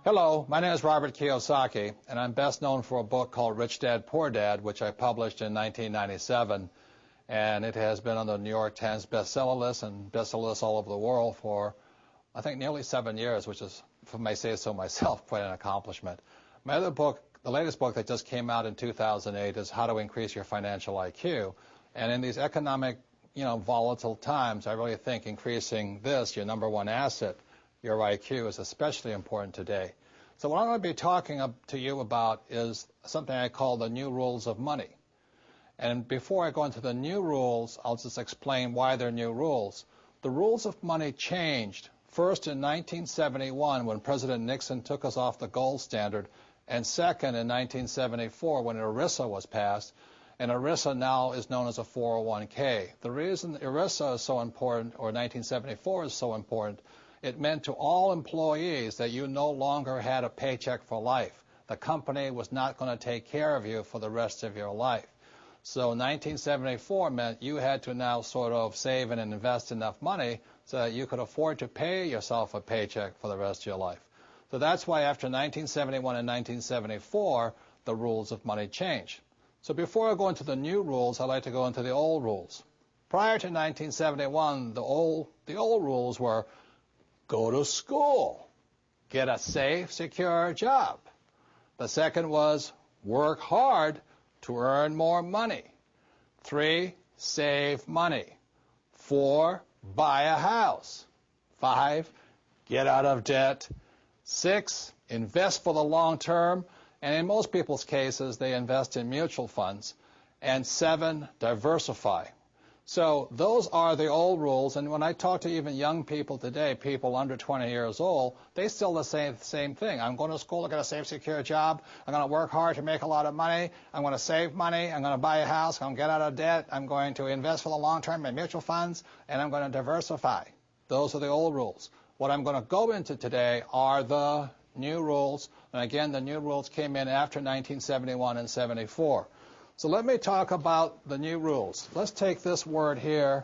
Hello, my name is Robert Kiyosaki, and I'm best known for a book called Rich Dad, Poor Dad, which I published in 1997, and it has been on the New York Times bestseller list and bestseller lists all over the world for, I think, nearly 7 years, which is, if I may say so myself, quite an accomplishment. My other book, the latest book that just came out in 2008, is How to Increase Your Financial IQ, and in these economic, volatile times, I really think increasing this, your number one asset, your IQ, is especially important today. So what I'm going to be talking to you about is something I call the new rules of money. And before I go into the new rules, I'll just explain why they're new rules. The rules of money changed first in 1971 when President Nixon took us off the gold standard, and second in 1974 when ERISA was passed. And ERISA now is known as a 401k. The reason ERISA is so important, or 1974 is so important, it meant to all employees that you no longer had a paycheck for life. The company was not going to take care of you for the rest of your life. So 1974 meant you had to now sort of save and invest enough money so that you could afford to pay yourself a paycheck for the rest of your life. So that's why after 1971 and 1974, the rules of money changed. So before I go into the new rules, I'd like to go into the old rules. Prior to 1971, the old rules were: go to school, get a safe, secure job. The second was work hard to earn more money. 3, save money. 4, buy a house. 5, get out of debt. 6, invest for the long term, and in most people's cases, they invest in mutual funds. And 7, diversify. So those are the old rules, and when I talk to even young people today, people under 20 years old, they still say the same thing. I'm going to school to get a safe, secure job. I'm going to work hard to make a lot of money. I'm going to save money. I'm going to buy a house. I'm going to get out of debt. I'm going to invest for the long term in mutual funds, and I'm going to diversify. Those are the old rules. What I'm going to go into today are the new rules, and again, the new rules came in after 1971 and 74. So let me talk about the new rules. Let's take this word here,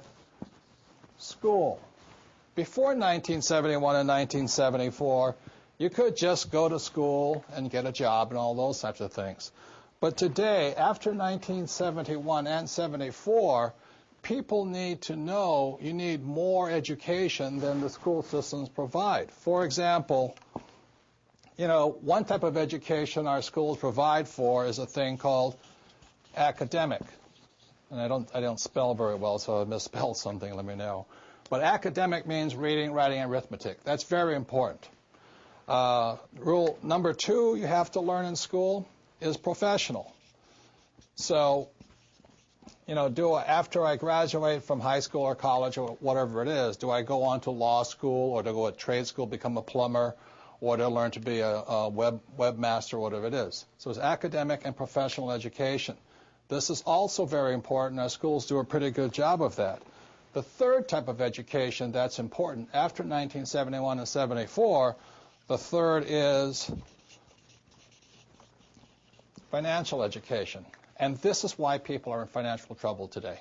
school. Before 1971 and 1974, you could just go to school and get a job and all those types of things. But today, after 1971 and 74, people need to know you need more education than the school systems provide. For example, one type of education our schools provide for is a thing called academic. And I don't spell very well, so if I misspelled something, let me know. But academic means reading, writing, and arithmetic. That's very important. Rule number 2 you have to learn in school is professional. So, after I graduate from high school or college or whatever it is, do I go on to law school or to go to trade school, become a plumber, or to learn to be a webmaster, whatever it is? So it's academic and professional education. This is also very important. Our schools do a pretty good job of that. The third type of education that's important after 1971 and 74, the third is financial education. And this is why people are in financial trouble today.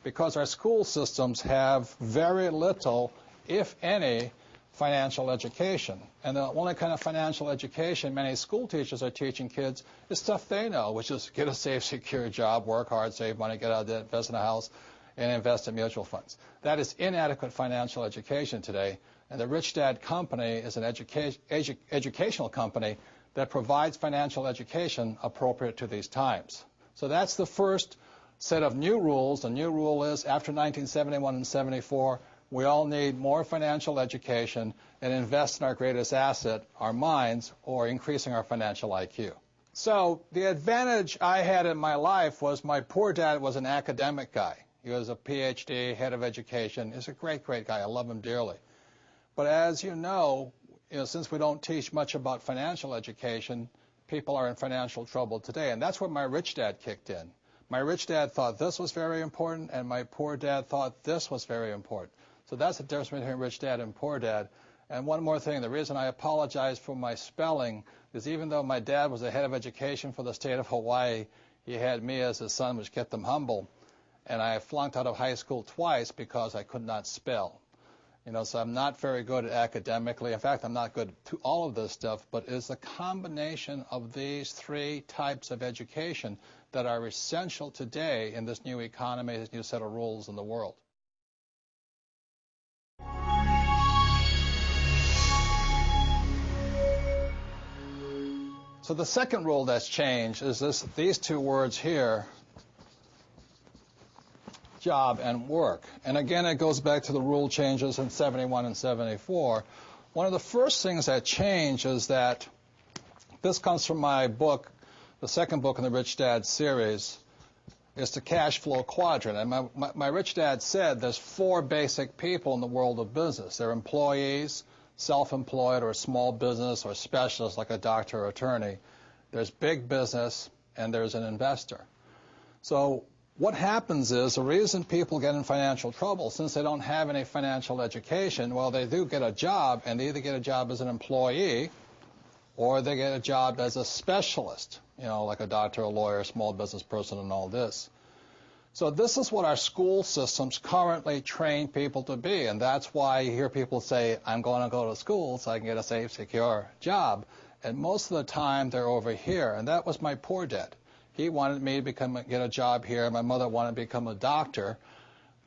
Because our school systems have very little, if any, financial education. And the only kind of financial education many school teachers are teaching kids is stuff they know, which is get a safe, secure job, work hard, save money, get out of debt, invest in a house, and invest in mutual funds. That is inadequate financial education today. And the Rich Dad Company is an educational company that provides financial education appropriate to these times. So that's the first set of new rules. The new rule is after 1971 and 74, we all need more financial education and invest in our greatest asset, our minds, or increasing our financial IQ. So the advantage I had in my life was my poor dad was an academic guy. He was a PhD, head of education. He's a great, great guy. I love him dearly. But as you know, since we don't teach much about financial education, people are in financial trouble today. And that's where my rich dad kicked in. My rich dad thought this was very important, and my poor dad thought this was very important. So that's the difference between rich dad and poor dad. And one more thing, the reason I apologize for my spelling is even though my dad was the head of education for the state of Hawaii, he had me as his son, which kept him humble. And I flunked out of high school twice because I could not spell. So I'm not very good academically. In fact, I'm not good to all of this stuff, but it's the combination of these three types of education that are essential today in this new economy, this new set of rules in the world. So the second rule that's changed is these two words here, job and work. And again, it goes back to the rule changes in 71 and 74. One of the first things that changed is that this comes from my book, the second book in the Rich Dad series, is the cash flow quadrant. And my Rich Dad said there's four basic people in the world of business. They're employees, self-employed, or small business, or specialists like a doctor or attorney. There's big business, and there's an investor. So what happens is the reason people get in financial trouble, since they don't have any financial education, well, they do get a job, and they either get a job as an employee or they get a job as a specialist, like a doctor, a lawyer, small business person, and all this. So this is what our school systems currently train people to be, and that's why you hear people say, I'm going to go to school so I can get a safe, secure job. And most of the time, they're over here, and that was my poor dad. He wanted me to get a job here. My mother wanted to become a doctor,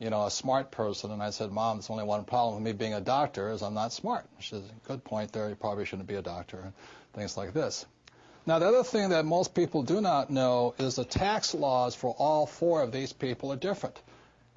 a smart person. And I said, Mom, there's only one problem with me being a doctor is I'm not smart. She says, good point there. You probably shouldn't be a doctor, and things like this. Now, the other thing that most people do not know is the tax laws for all four of these people are different.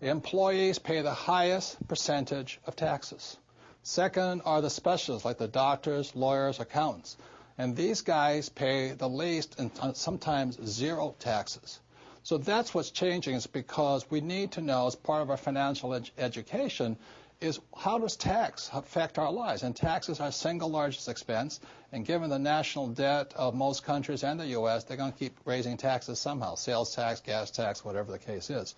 The employees pay the highest percentage of taxes. Second are the specialists, like the doctors, lawyers, accountants. And these guys pay the least and sometimes zero taxes. So that's what's changing, is because we need to know, as part of our financial education, is how does tax affect our lives? And taxes are our single largest expense, and given the national debt of most countries and the U.S., they're going to keep raising taxes somehow, sales tax, gas tax, whatever the case is.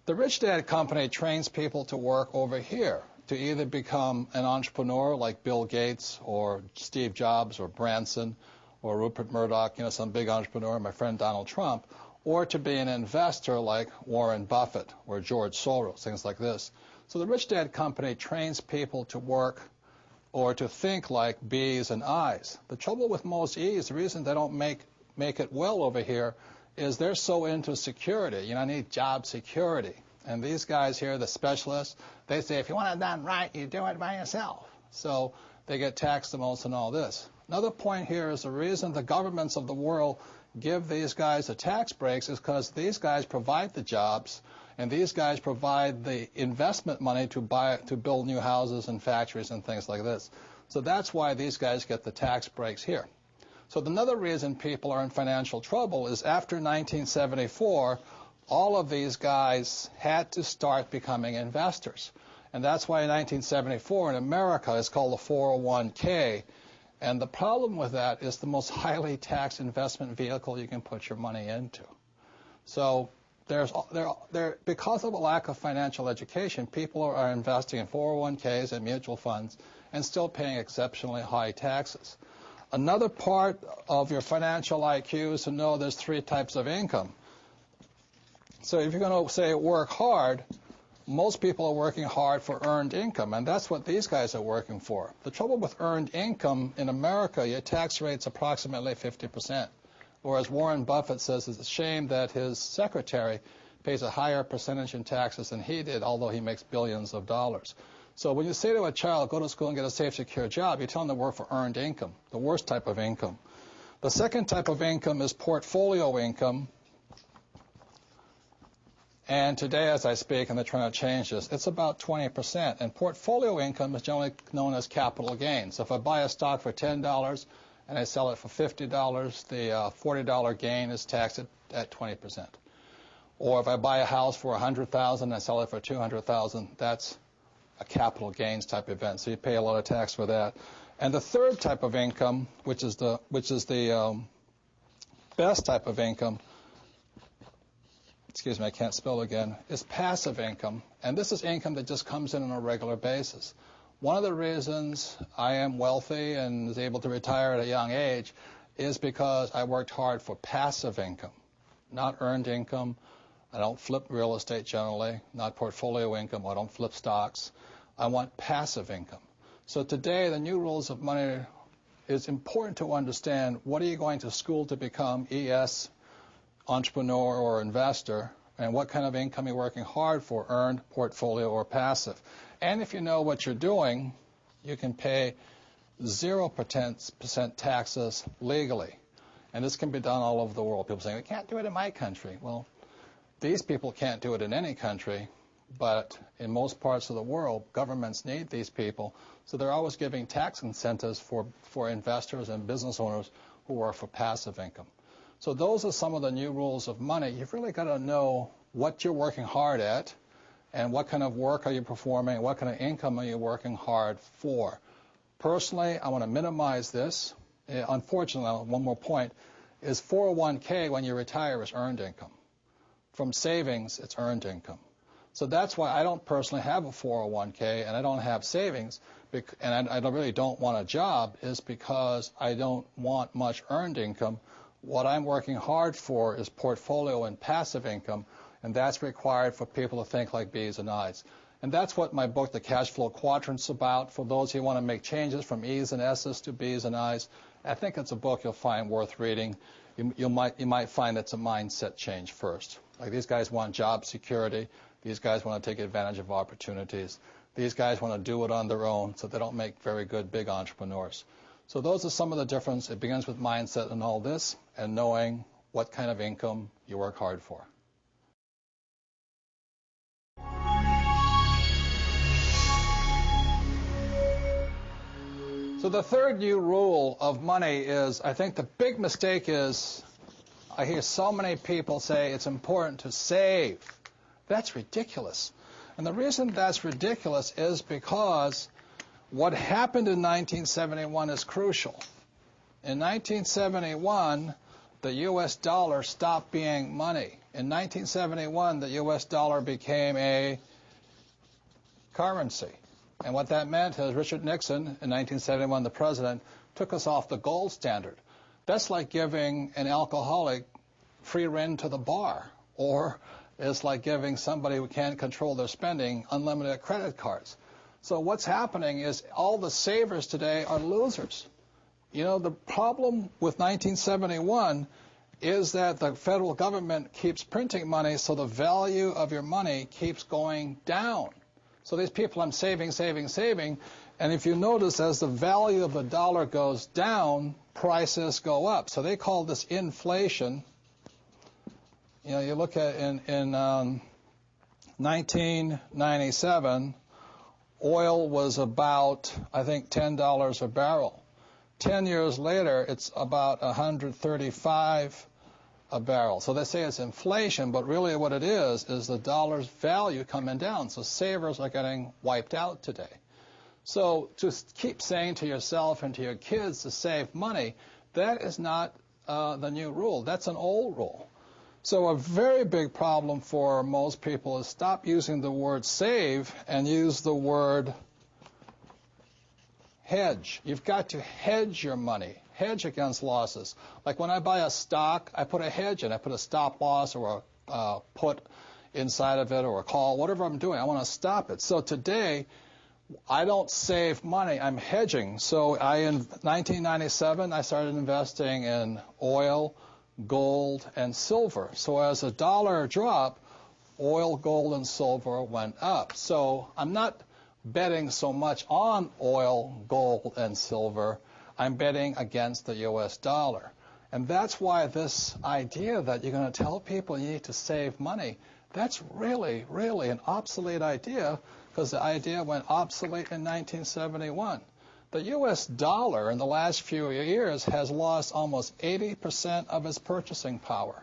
The Rich Dad Company trains people to work over here, to either become an entrepreneur like Bill Gates or Steve Jobs or Branson or Rupert Murdoch, some big entrepreneur, my friend Donald Trump, or to be an investor like Warren Buffett or George Soros, things like this. So the Rich Dad Company trains people to work or to think like B's and I's. The trouble with most E's, the reason they don't make it well over here, is they're so into security. I need job security. And these guys here, the specialists, they say, if you want it done right, you do it by yourself. So they get taxed the most and all this. Another point here is the reason the governments of the world give these guys the tax breaks is because these guys provide the jobs, and these guys provide the investment money to build new houses and factories and things like this. So that's why these guys get the tax breaks here. So another reason people are in financial trouble is after 1974, all of these guys had to start becoming investors. And that's why in 1974 in America it's called the 401k. And the problem with that is the most highly taxed investment vehicle you can put your money into. So because of a lack of financial education, people are investing in 401ks and mutual funds and still paying exceptionally high taxes. Another part of your financial IQ is to know there's three types of income. So if you're going to say work hard, most people are working hard for earned income, and that's what these guys are working for. The trouble with earned income in America, your tax rate's approximately 50%, whereas Warren Buffett says it's a shame that his secretary pays a higher percentage in taxes than he did, although he makes billions of dollars. So when you say to a child, go to school and get a safe, secure job, you tell them to work for earned income, the worst type of income. The second type of income is portfolio income. And today, as I speak, and they're trying to change this, it's about 20%. And portfolio income is generally known as capital gains. So if I buy a stock for $10 and I sell it for $50, the $40 gain is taxed at 20%. Or if I buy a house for $100,000 and I sell it for $200,000, that's a capital gains type event. So you pay a lot of tax for that. And the third type of income, which is the best type of income, excuse me, I can't spell again, is passive income. And this is income that just comes in on a regular basis. One of the reasons I am wealthy and is able to retire at a young age is because I worked hard for passive income, not earned income. I don't flip real estate generally, not portfolio income. I don't flip stocks. I want passive income. So today, the new rules of money, it's important to understand what are you going to school to become, ES, entrepreneur or investor, and what kind of income you're working hard for, earned, portfolio, or passive. And if you know what you're doing, you can pay 0% taxes legally. And this can be done all over the world. People say, we can't do it in my country. Well, these people can't do it in any country, but in most parts of the world, governments need these people. So they're always giving tax incentives for investors and business owners who are for passive income. So those are some of the new rules of money. You've really got to know what you're working hard at and what kind of work are you performing, what kind of income are you working hard for. Personally, I want to minimize this. Unfortunately, one more point, is 401k when you retire is earned income. From savings, it's earned income. So that's why I don't personally have a 401k and I don't have savings, and I really don't want a job, is because I don't want much earned income. What I'm working hard for is portfolio and passive income, and that's required for people to think like B's and I's. And that's what my book, The Cash Flow Quadrant, is about. For those who want to make changes from E's and S's to B's and I's, I think it's a book you'll find worth reading. You might find it's a mindset change first. Like these guys want job security. These guys want to take advantage of opportunities. These guys want to do it on their own, so they don't make very good big entrepreneurs. So those are some of the difference. It begins with mindset and all this, and knowing what kind of income you work hard for. So the third new rule of money is, I think the big mistake is, I hear so many people say it's important to save. That's ridiculous. And the reason that's ridiculous is because what happened in 1971 is crucial. In 1971, the U.S. dollar stopped being money. In 1971, the U.S. dollar became a currency. And what that meant is Richard Nixon, in 1971, the president, took us off the gold standard. That's like giving an alcoholic free rein to the bar, or it's like giving somebody who can't control their spending unlimited credit cards. So what's happening is all the savers today are losers. You know, the problem with 1971 is that the federal government keeps printing money, so the value of your money keeps going down. So these people, I'm saving, and if you notice, as the value of the dollar goes down, prices go up. So they call this inflation. You know, you look at in 1997, oil was about, I think, $10 a barrel. 10 years later, it's about 135 a barrel. So they say it's inflation, but really what it is the dollar's value coming down. So savers are getting wiped out today. So to keep saying to yourself and to your kids to save money, that is not the new rule. That's an old rule. So a very big problem for most people is stop using the word save and use the word hedge. You've got to hedge your money. Hedge against losses. Like when I buy a stock, I put a hedge in. I put a stop loss or a put inside of it or a call, whatever I'm doing. I want to stop it. So today, I don't save money. I'm hedging. So in 1997, I started investing in oil, gold, and silver. So as the dollar dropped, oil, gold, and silver went up. So I'm not betting so much on oil, gold, and silver. I'm betting against the U.S. dollar. And that's why this idea that you're going to tell people you need to save money, that's really, really an obsolete idea, because the idea went obsolete in 1971. The U.S. dollar in the last few years has lost almost 80% of its purchasing power.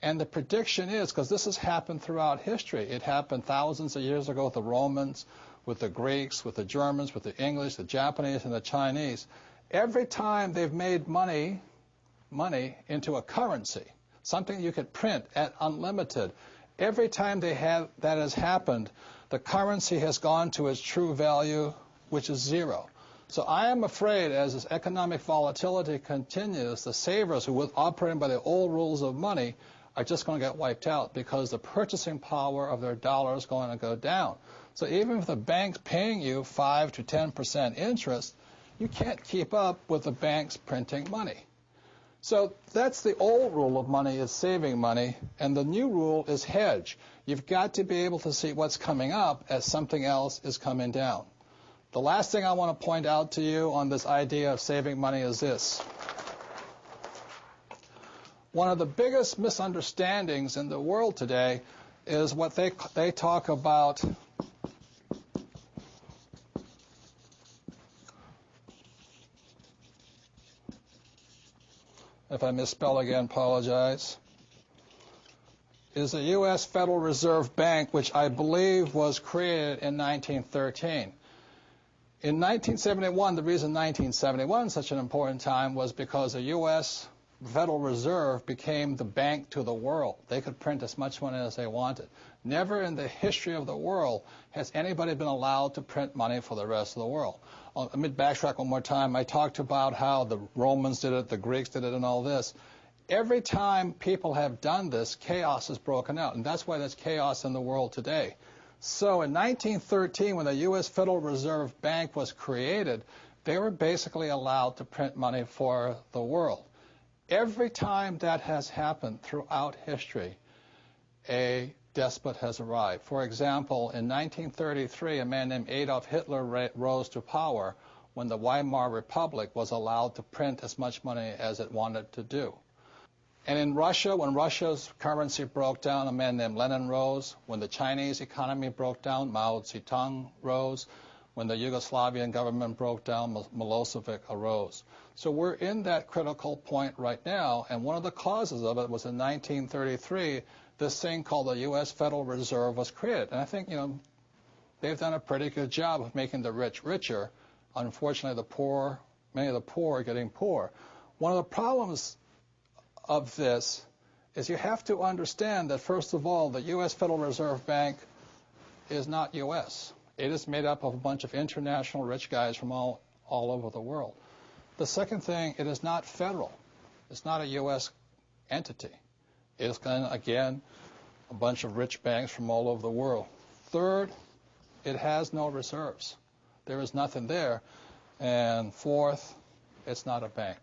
And the prediction is, because this has happened throughout history, it happened thousands of years ago with the Romans, with the Greeks, with the Germans, with the English, the Japanese, and the Chinese. Every time they've made money into a currency, something you could print at unlimited, every time that has happened, the currency has gone to its true value, which is zero. So I am afraid as this economic volatility continues, the savers who were operating by the old rules of money are just going to get wiped out because the purchasing power of their dollar is going to go down. So even if the bank's paying you 5 to 10% interest, you can't keep up with the banks printing money. So that's the old rule of money, is saving money, and the new rule is hedge. You've got to be able to see what's coming up as something else is coming down. The last thing I want to point out to you on this idea of saving money is this. One of the biggest misunderstandings in the world today is what they talk about if I misspell again, apologize, is the U.S. Federal Reserve Bank, which I believe was created in 1913. In 1971, the reason 1971 is such an important time was because the U.S. Federal Reserve became the bank to the world. They could print as much money as they wanted. Never in the history of the world has anybody been allowed to print money for the rest of the world. Let me backtrack one more time. I talked about how the Romans did it, the Greeks did it, and all this. Every time people have done this, chaos has broken out, and that's why there's chaos in the world today. So in 1913, when the U.S. Federal Reserve Bank was created, they were basically allowed to print money for the world. Every time that has happened throughout history, a despot has arrived. For example, in 1933, a man named Adolf Hitler rose to power when the Weimar Republic was allowed to print as much money as it wanted to do. And in Russia, when Russia's currency broke down, a man named Lenin rose. When the Chinese economy broke down, Mao Zedong rose. When the Yugoslavian government broke down, Milosevic arose. So we're in that critical point right now, and one of the causes of it was in 1933, this thing called the U.S. Federal Reserve was created. And I think, they've done a pretty good job of making the rich richer. Unfortunately, many of the poor are getting poor. One of the problems of this is you have to understand that, first of all, the U.S. Federal Reserve Bank is not U.S. It is made up of a bunch of international rich guys from all over the world. The second thing, it is not federal. It's not a U.S. entity. It is, again, a bunch of rich banks from all over the world. Third, it has no reserves. There is nothing there. And fourth, it's not a bank.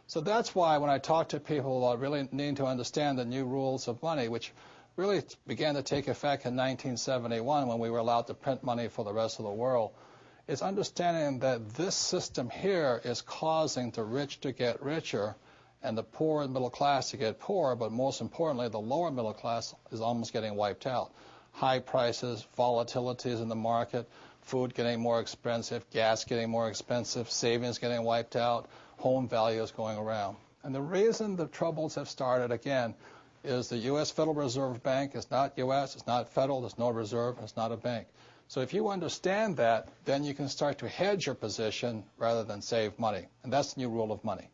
So that's why when I talk to people about really needing to understand the new rules of money, which really began to take effect in 1971 when we were allowed to print money for the rest of the world, is understanding that this system here is causing the rich to get richer and the poor and middle class to get poorer, but most importantly, the lower middle class is almost getting wiped out. High prices, volatilities in the market, food getting more expensive, gas getting more expensive, savings getting wiped out, home values going around. And the reason the troubles have started, again, is the U.S. Federal Reserve Bank is not U.S., it's not federal, there's no reserve, it's not a bank. So if you understand that, then you can start to hedge your position rather than save money. And that's the new rule of money.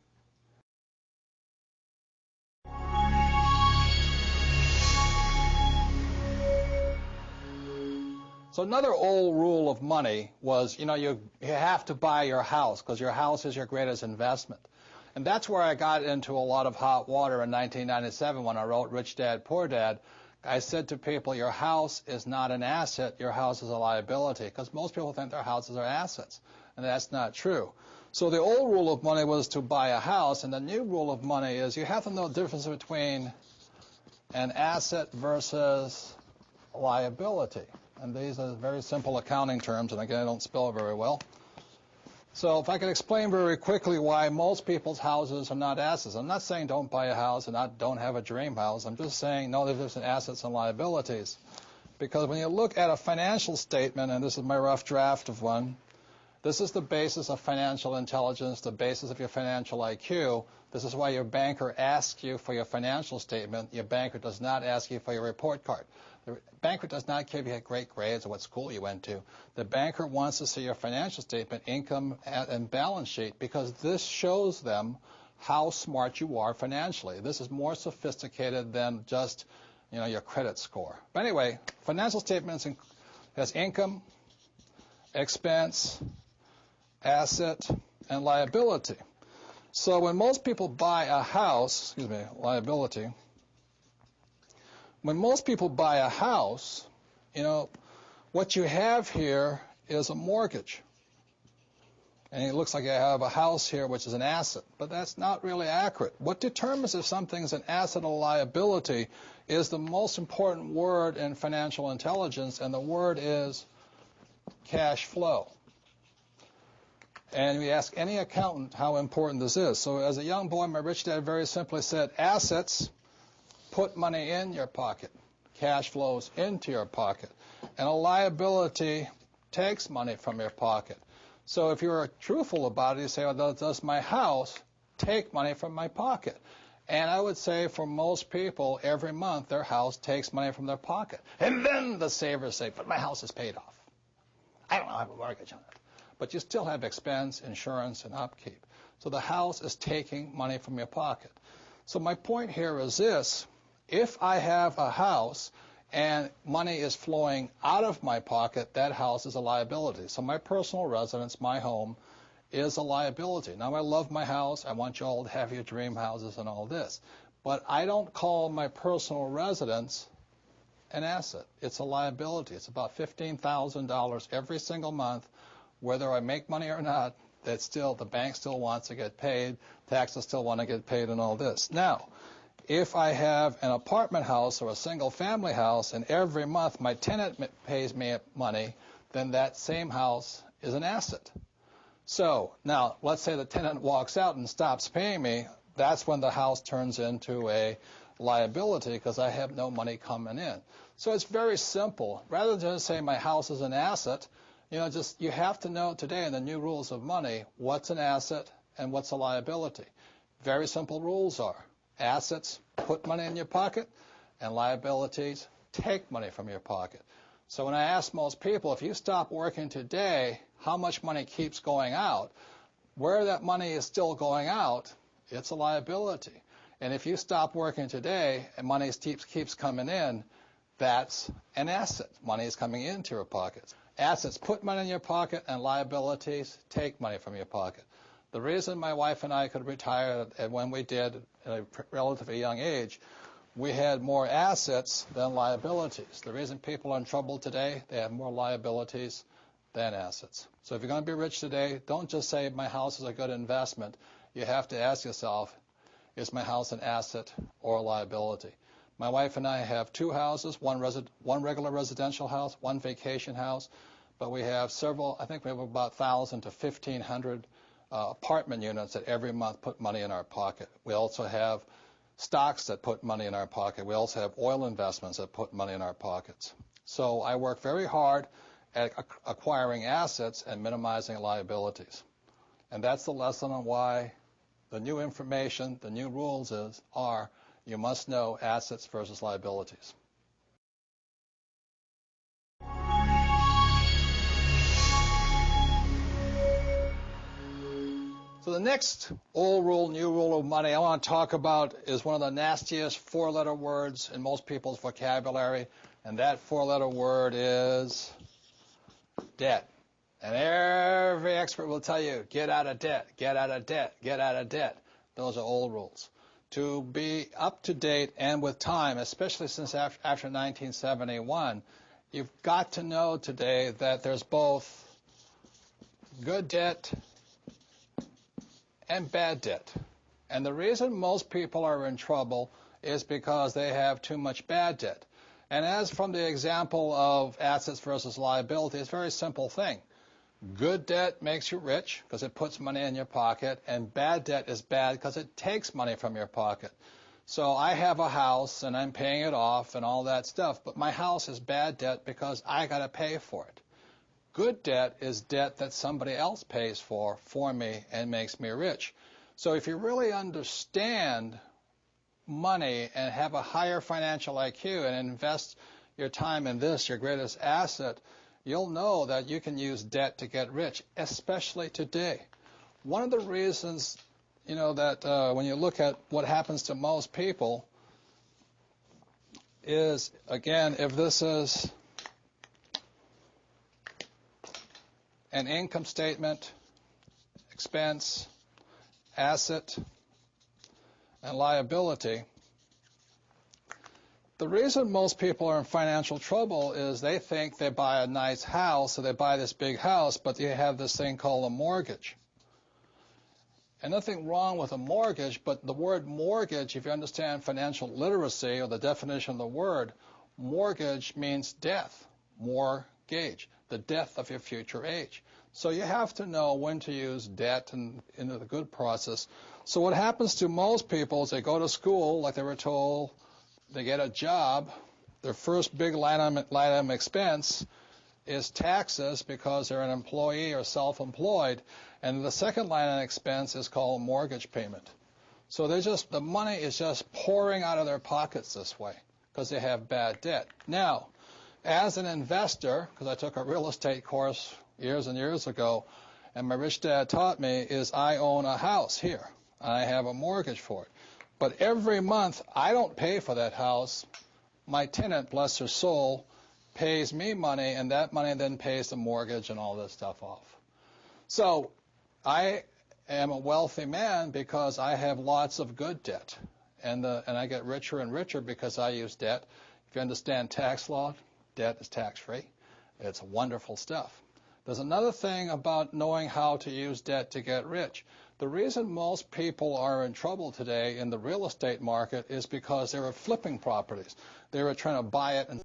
So another old rule of money was, you have to buy your house because your house is your greatest investment. And that's where I got into a lot of hot water in 1997 when I wrote Rich Dad, Poor Dad. I said to people, your house is not an asset, your house is a liability, because most people think their houses are assets, and that's not true. So the old rule of money was to buy a house, and the new rule of money is you have to know the difference between an asset versus a liability. And these are very simple accounting terms, and again, I don't spell very well. So if I could explain very quickly why most people's houses are not assets. I'm not saying don't buy a house and don't have a dream house. I'm just saying know the difference in assets and liabilities. Because when you look at a financial statement, and this is my rough draft of one, this is the basis of financial intelligence, the basis of your financial IQ. This is why your banker asks you for your financial statement. Your banker does not ask you for your report card. The banker does not give you great grades or what school you went to. The banker wants to see your financial statement, income, and balance sheet, because this shows them how smart you are financially. This is more sophisticated than just, your credit score. But anyway, financial statements has income, expense, asset, and liability. So when most people buy a house, liability, When most people buy a house, what you have here is a mortgage. And it looks like you have a house here, which is an asset. But that's not really accurate. What determines if something's an asset or liability is the most important word in financial intelligence, and the word is cash flow. And we ask any accountant how important this is. So as a young boy, my rich dad very simply said, assets put money in your pocket. Cash flows into your pocket. And a liability takes money from your pocket. So if you're truthful about it, you say, well, does my house take money from my pocket? And I would say for most people, every month their house takes money from their pocket. And then the savers say, but my house is paid off. I don't have a mortgage on it. But you still have expense, insurance, and upkeep. So the house is taking money from your pocket. So my point here is this. If I have a house and money is flowing out of my pocket, that house is a liability. So my personal residence, my home, is a liability. Now, I love my house. I want you all to have your dream houses and all this. But I don't call my personal residence an asset. It's a liability. It's about $15,000 every single month. Whether I make money or not, the bank still wants to get paid. Taxes still want to get paid and all this. Now, if I have an apartment house or a single-family house and every month my tenant pays me money, then that same house is an asset. So now, let's say the tenant walks out and stops paying me. That's when the house turns into a liability because I have no money coming in. So it's very simple. Rather than just say my house is an asset, you have to know today in the new rules of money what's an asset and what's a liability. Very simple rules are. Assets put money in your pocket, and liabilities take money from your pocket. So when I ask most people, if you stop working today, how much money keeps going out? Where that money is still going out, it's a liability. And if you stop working today and money keeps coming in, that's an asset. Money is coming into your pockets. Assets put money in your pocket, and liabilities take money from your pocket. The reason my wife and I could retire when we did at a relatively young age, we had more assets than liabilities. The reason people are in trouble today, they have more liabilities than assets. So if you're going to be rich today, don't just say my house is a good investment. You have to ask yourself, is my house an asset or a liability? My wife and I have two houses, one regular residential house, one vacation house, but we have I think we have about 1,000 to 1,500 apartment units that every month put money in our pocket. We also have stocks that put money in our pocket. We also have oil investments that put money in our pockets. So I work very hard at acquiring assets and minimizing liabilities. And that's the lesson on why the new information, the new rules are you must know assets versus liabilities. So the next old rule, new rule of money I want to talk about is one of the nastiest four-letter words in most people's vocabulary, and that four-letter word is debt. And every expert will tell you, get out of debt, get out of debt, get out of debt. Those are old rules. To be up to date and with time, especially since after 1971, you've got to know today that there's both good debt and bad debt. And the reason most people are in trouble is because they have too much bad debt. And as from the example of assets versus liability, it's a very simple thing. Good debt makes you rich because it puts money in your pocket, and bad debt is bad because it takes money from your pocket. So I have a house and I'm paying it off and all that stuff, but my house is bad debt because I got to pay for it. Good debt is debt that somebody else pays for me and makes me rich. So if you really understand money and have a higher financial IQ and invest your time in this, your greatest asset, you'll know that you can use debt to get rich, especially today. One of the reasons, that when you look at what happens to most people is, again, if this is an income statement, expense, asset, and liability, The reason most people are in financial trouble is they think they buy a nice house, so they buy this big house, but they have this thing called a mortgage. And nothing wrong with a mortgage, but the word mortgage, if you understand financial literacy or the definition of the word, mortgage means death, mortgage, the death of your future age. So you have to know when to use debt and into the good process. So what happens to most people is they go to school, like they were told, they get a job, their first big line item expense is taxes because they're an employee or self-employed, and the second line item expense is called mortgage payment. So the money is just pouring out of their pockets this way because they have bad debt. Now, as an investor, because I took a real estate course years and years ago, and my rich dad taught me is I own a house here. I have a mortgage for it. But every month, I don't pay for that house. My tenant, bless her soul, pays me money, and that money then pays the mortgage and all this stuff off. So I am a wealthy man because I have lots of good debt. And I get richer and richer because I use debt. If you understand tax law, debt is tax-free. It's wonderful stuff. There's another thing about knowing how to use debt to get rich. The reason most people are in trouble today in the real estate market is because they were flipping properties. They were trying to buy it and